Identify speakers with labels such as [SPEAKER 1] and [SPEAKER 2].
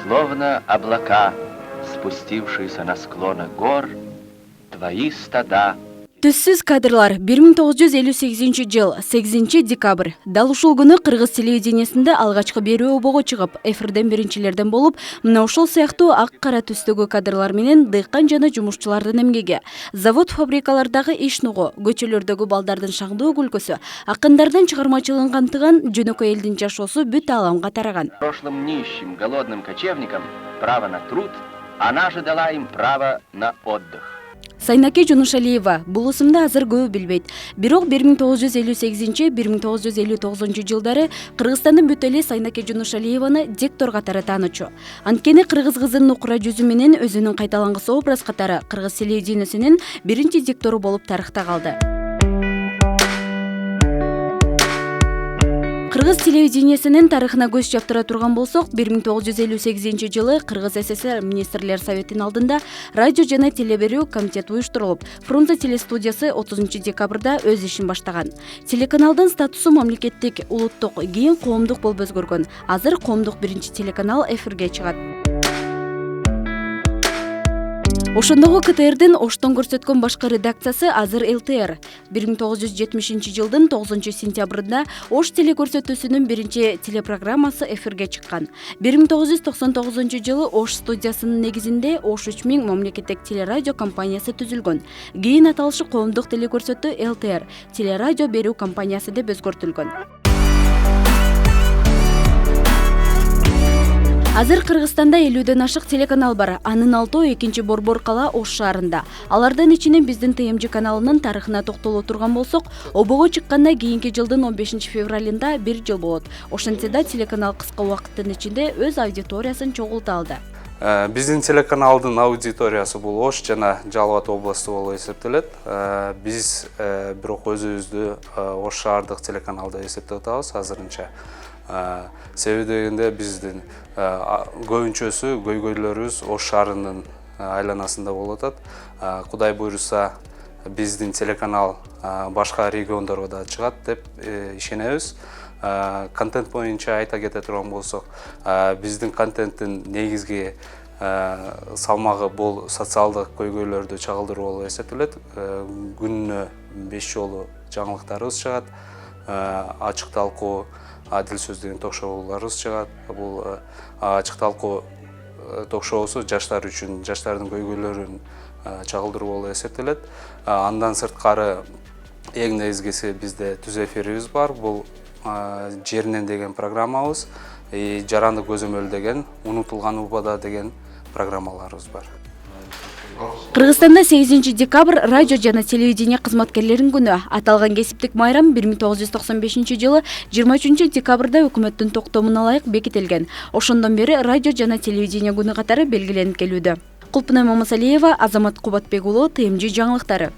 [SPEAKER 1] Словно облака, спустившиеся на склоны гор, твои стада.
[SPEAKER 2] Түссүз кадрлар 1958 жыл 8 декабрь. Дал ушул күнү кыргыз телевидениясында алгачкы берүү обого чыгып, эфирден биринчилерден болуп, мына ушул сыяктуу ак кара түстөгү кадрлар менен дыйкан жана жумушчулардын эмгеги, завод фабрикалардагы иш нугу, көчөлөрдөгү балдардын шаңдуу күлкүсү, акындардын чыгармачылыгын камтыган жөнөкөй элдин жашоосу бүт ааламга тараган.
[SPEAKER 1] Прошлым нищим, голодным кочевникам право на труд, она же дала им право на отдых.
[SPEAKER 2] Сайнаке Жунушалиева бул ысымды азыр көбү билбейт. Бирок 1958-1959 жылдары Кыргызстандын бүт эли Сайнаке Жунушалиеваны диктор катары таанычу. Анткени кыргыз кызынын нукура жүзү менен өзүнүн кайталангыс образ катары кыргыз телевидениясынын биринчи диктору болуп тарыхта калды. Кыргыз телевидениясынын тарыхына көз жаптыра турган болсок, 1958 жылы Кыргыз СССР министрлер советинин алдында радио жана телеберүү комитет уюштурулуп, Фрунзе телестудиясы 30 декабрда өз ишин баштаган. Телеканалдын статусу мамлекеттик, улуттук, кийин коомдук болуп өзгөргөн. Азыр коомдук биринчи телеканал эфирге чыгат. Ошондогу КТРдин Оштон көрсөткөн башкы редакциясы азыр ЛТР. 1970 жылдын 9 сентябрында Ош телекөрсөтүүсүнүн биринчи телепрограммасы эфирге чыккан. 1999 жылы Ош студиясынын негизинде Ош 3000 мамлекеттик телерадио компаниясы түзүлгөн. Кийин аталышы коомдук телекөрсөтүү ЛТР, телерадио берүү компаниясы деп өзгөртүлгөн. Азыр Кыргызстанда 50ден ашык телеканал бар. Анын 6 экинчи Борбор кала Ош шаарында. Алардын ичинен биздин ТМЖ каналынын тарыхына токтоло турган болсок, обого чыкканда кийинки жылдын 15 февралында 1 жыл болот. Ошентсе да телеканал кыска убакыттын ичинде өз аудиториясын чогулта алды.
[SPEAKER 3] Биздин телеканалдын аудиториясы бул Ош жана Жалал Абад областы болуп эсептелет. Биз бирок өзүбүздү Ош шаардык телеканал деп эсептеп атабыз азырынча. Себеби дегенде биздин көбүнчөсү көйгөйлөрүбүз Ош шаарынын айланасында болуп атат. Кудай буйруса биздин телеканал башка региондорго да чыгат деп ишенебиз. Контент боюнча айта кете турган болсок, биздин контенттин негизги салмагы бул социалдык көйгөйлөрдү чагылдыруу болуп эсептелет. Күнүнө 5 жолу жаңылыктарыбыз чыгат. Ачык талкуу, адил сөз деген ток-шоуларыбыз чыгат. Бул ачык талкуу ток-шоусу жаштар үчүн, жаштардын көйгөйлөрүн чагылдыруу болуп эсептелет. Андан сырткары эң негизгиси бизде түз эфирибиз бар. Бул Жеринен деген программабыз, Жаранды көзөмөл деген, Унутулган убада деген программаларыбыз бар.
[SPEAKER 2] Кыргызстанда 8 декабрь радио жана телевидение кызматкерлеринин күнү. Аталган кесиптик майрам 1995 жылы 23 декабрда өкмөттүн токтомуна ылайык бекитилген. Ошондон бери радио жана телевидение күнү катары белгиленип келүүдө. Кулпунай Мамасалиева, Азамат Кубатбек уулу, ТМЖ жаңылыктары.